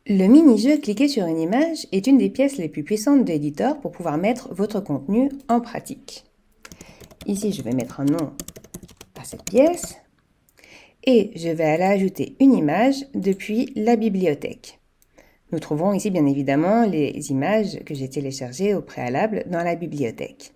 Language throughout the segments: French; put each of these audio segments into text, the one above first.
Le mini-jeu Cliquer sur une image est une des pièces les plus puissantes de l'éditeur pour pouvoir mettre votre contenu en pratique. Ici, je vais mettre un nom à cette pièce et je vais aller ajouter une image depuis la bibliothèque. Nous trouvons ici bien évidemment les images que j'ai téléchargées au préalable dans la bibliothèque.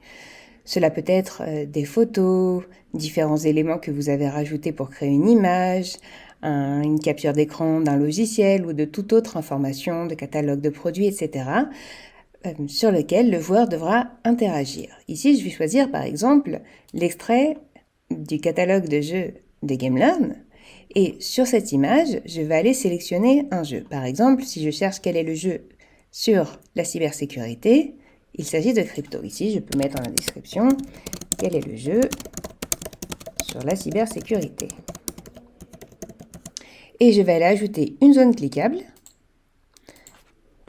Cela peut être des photos, différents éléments que vous avez rajoutés pour créer une image, une capture d'écran d'un logiciel ou de toute autre information, de catalogue de produits, etc., sur lequel le joueur devra interagir. Ici, je vais choisir par exemple l'extrait du catalogue de jeux de GameLearn. Et sur cette image, je vais aller sélectionner un jeu. Par exemple, si je cherche quel est le jeu sur la cybersécurité, il s'agit de Crypto. Ici, je peux mettre dans la description quel est le jeu sur la cybersécurité. Et je vais aller ajouter une zone cliquable.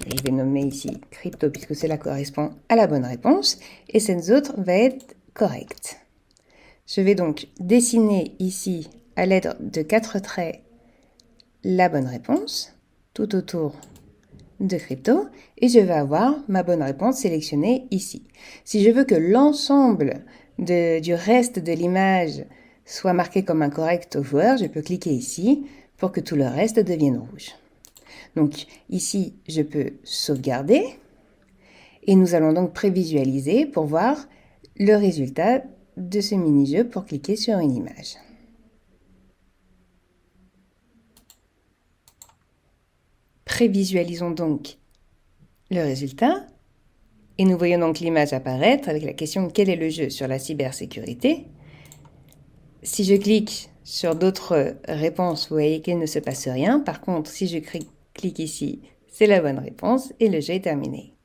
Je vais nommer ici Crypto puisque cela correspond à la bonne réponse. Et cette zone va être correcte. Je vais donc dessiner ici à l'aide de 4 traits la bonne réponse tout autour de Crypto et je vais avoir ma bonne réponse sélectionnée ici. Si je veux que l'ensemble du reste de l'image soit marqué comme incorrect au joueur, je peux cliquer ici pour que tout le reste devienne rouge. Donc ici, je peux sauvegarder et nous allons donc prévisualiser pour voir le résultat de ce mini-jeu pour cliquer sur une image. Prévisualisons donc le résultat et nous voyons donc l'image apparaître avec la question quel est le jeu sur la cybersécurité. Si je clique sur d'autres réponses, vous voyez qu'il ne se passe rien. Par contre, si je clique ici, c'est la bonne réponse et le jeu est terminé.